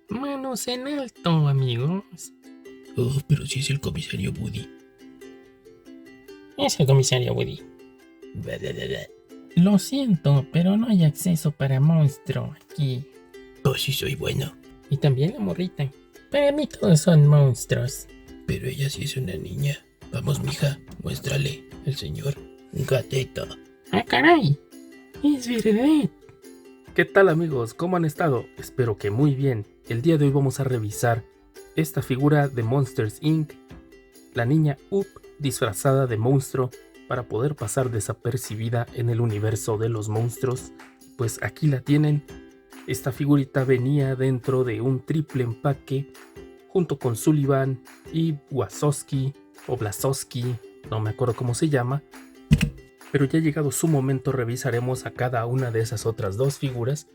Manos en alto, amigos. Oh, pero si es el comisario Woody. Es el comisario Woody. Lo siento, pero no hay acceso para monstruo aquí. Oh, sí soy bueno. Y también la morrita. Para mí todos son monstruos. Pero ella sí es una niña. Vamos, mija, muéstrale el señor gatito. ¡Ah, caray! ¡Es verdad! ¿Qué tal, amigos? ¿Cómo han estado? Espero que muy bien. El día de hoy vamos a revisar esta figura de Monsters Inc., la niña Up disfrazada de monstruo para poder pasar desapercibida en el universo de los monstruos. Pues aquí la tienen. Esta figurita venía dentro de un triple empaque junto con Sullivan y Wazowski o Blazowski, no me acuerdo cómo se llama. Pero ya llegado su momento revisaremos a cada una de esas otras dos figuras.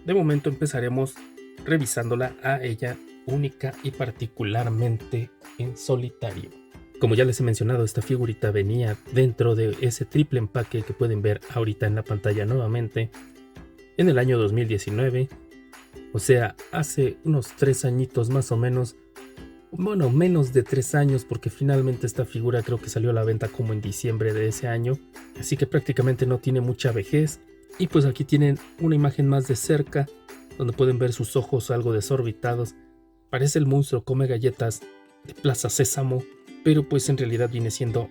De momento empezaremos revisándola a ella única y particularmente en solitario. Como ya les he mencionado, esta figurita venía dentro de ese triple empaque que pueden ver ahorita en la pantalla nuevamente en el año 2019, o sea, hace unos 3 añitos más o menos. Bueno, menos de 3 años, porque finalmente esta figura creo que salió a la venta como en diciembre de ese año, así que prácticamente no tiene mucha vejez. Y pues aquí tienen una imagen más de cerca, donde pueden ver sus ojos algo desorbitados. Parece el monstruo come galletas de Plaza Sésamo, pero pues en realidad viene siendo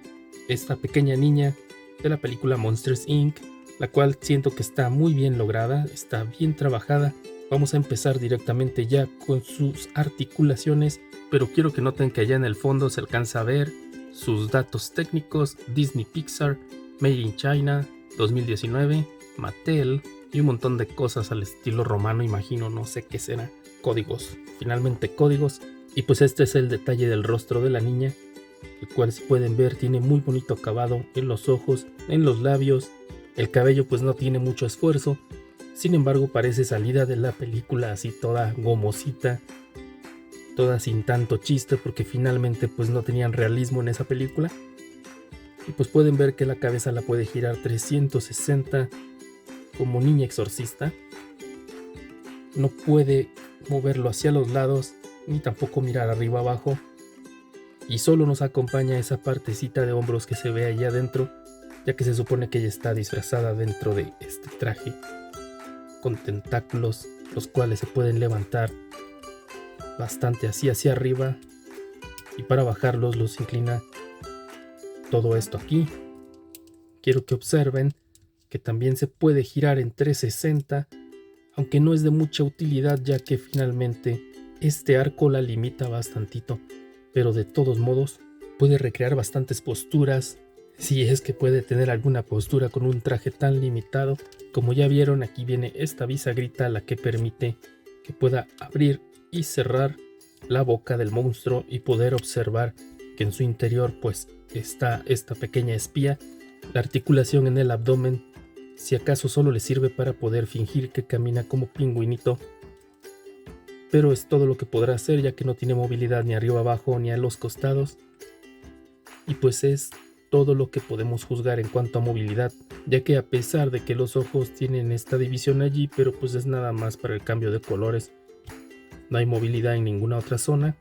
esta pequeña niña de la película Monsters Inc., la cual siento que está muy bien lograda, está bien trabajada. Vamos a empezar directamente ya con sus articulaciones, pero quiero que noten que allá en el fondo se alcanza a ver sus datos técnicos: Disney Pixar, Made in China, 2019, Mattel y un montón de cosas al estilo romano, imagino, no sé qué será, códigos, finalmente códigos. Y pues este es el detalle del rostro de la niña, el cual, si pueden ver, tiene muy bonito acabado en los ojos, en los labios. El cabello pues no tiene mucho esfuerzo, sin embargo parece salida de la película, así toda gomosita, toda sin tanto chiste, porque finalmente pues no tenían realismo en esa película. Y pues pueden ver que la cabeza la puede girar 360 como niña exorcista. No puede moverlo hacia los lados ni tampoco mirar arriba abajo, y solo nos acompaña esa partecita de hombros que se ve allá adentro, ya que se supone que ella está disfrazada dentro de este traje con tentáculos, los cuales se pueden levantar bastante así hacia arriba, y para bajarlos los inclina todo esto aquí. Quiero que observen que también se puede girar en 360, aunque no es de mucha utilidad, ya que finalmente este arco la limita bastantito, pero de todos modos puede recrear bastantes posturas, si es que puede tener alguna postura con un traje tan limitado. Como ya vieron, aquí viene esta bisagrita, la que permite que pueda abrir y cerrar la boca del monstruo y poder observar que en su interior pues está esta pequeña espía. La articulación en el abdomen, si acaso, solo le sirve para poder fingir que camina como pingüinito, pero es todo lo que podrá hacer, ya que no tiene movilidad ni arriba abajo ni a los costados. Y pues es todo lo que podemos juzgar en cuanto a movilidad, ya que a pesar de que los ojos tienen esta división allí, pero pues es nada más para el cambio de colores, no hay movilidad en ninguna otra zona.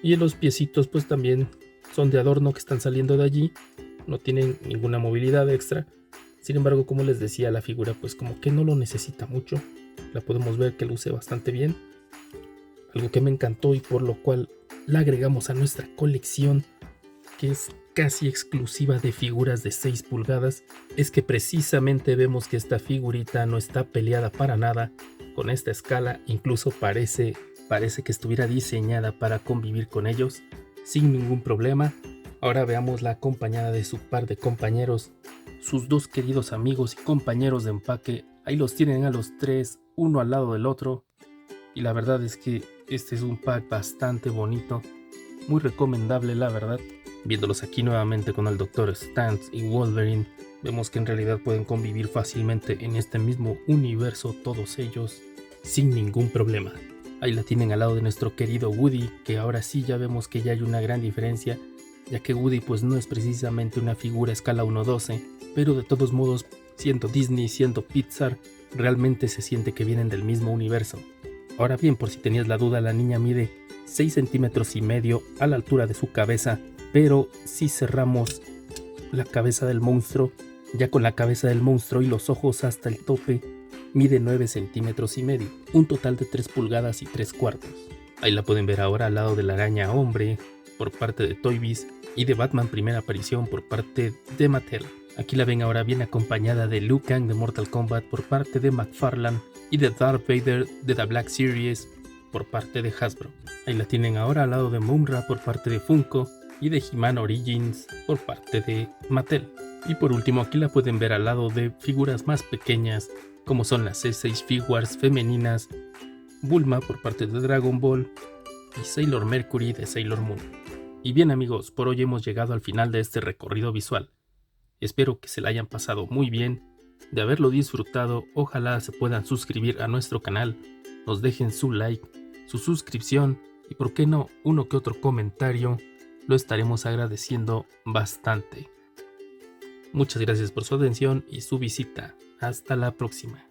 Y en los piecitos pues también son de adorno, que están saliendo de allí, no tienen ninguna movilidad extra. Sin embargo, como les decía, la figura pues como que no lo necesita mucho, la podemos ver que luce bastante bien. Algo que me encantó y por lo cual la agregamos a nuestra colección, que es casi exclusiva de figuras de 6 pulgadas, es que precisamente vemos que esta figurita no está peleada para nada con esta escala. Incluso parece que estuviera diseñada para convivir con ellos sin ningún problema. Ahora veámosla acompañada de su par de compañeros, sus dos queridos amigos y compañeros de empaque. Ahí los tienen a los 3, uno al lado del otro, y la verdad es que este es un pack bastante bonito, muy recomendable la verdad. Viéndolos aquí nuevamente con el Dr. Stantz y Wolverine, vemos que en realidad pueden convivir fácilmente en este mismo universo todos ellos sin ningún problema. Ahí la tienen al lado de nuestro querido Woody, que ahora sí ya vemos que ya hay una gran diferencia, ya que Woody pues no es precisamente una figura escala 1:12, pero de todos modos siendo Disney, siendo Pixar, realmente se siente que vienen del mismo universo. Ahora bien, por si tenías la duda, la niña mide 6 centímetros y medio a la altura de su cabeza, pero si cerramos la cabeza del monstruo, ya con la cabeza del monstruo y los ojos hasta el tope, mide 9 centímetros y medio, un total de 3 pulgadas y 3 cuartos. Ahí la pueden ver ahora al lado de la araña hombre por parte de Toy Biz y de Batman primera aparición por parte de Mattel. Aquí la ven ahora bien acompañada de Liu Kang de Mortal Kombat por parte de McFarlane y de Darth Vader de The Black Series por parte de Hasbro. Ahí la tienen ahora al lado de Mumm-Ra por parte de Funko y de He-Man Origins por parte de Mattel. Y por último aquí la pueden ver al lado de figuras más pequeñas como son las C6 Figures femeninas, Bulma por parte de Dragon Ball y Sailor Mercury de Sailor Moon. Y bien amigos, por hoy hemos llegado al final de este recorrido visual. Espero que se la hayan pasado muy bien. De haberlo disfrutado, ojalá se puedan suscribir a nuestro canal, nos dejen su like, su suscripción y por qué no uno que otro comentario, lo estaremos agradeciendo bastante. Muchas gracias por su atención y su visita. Hasta la próxima.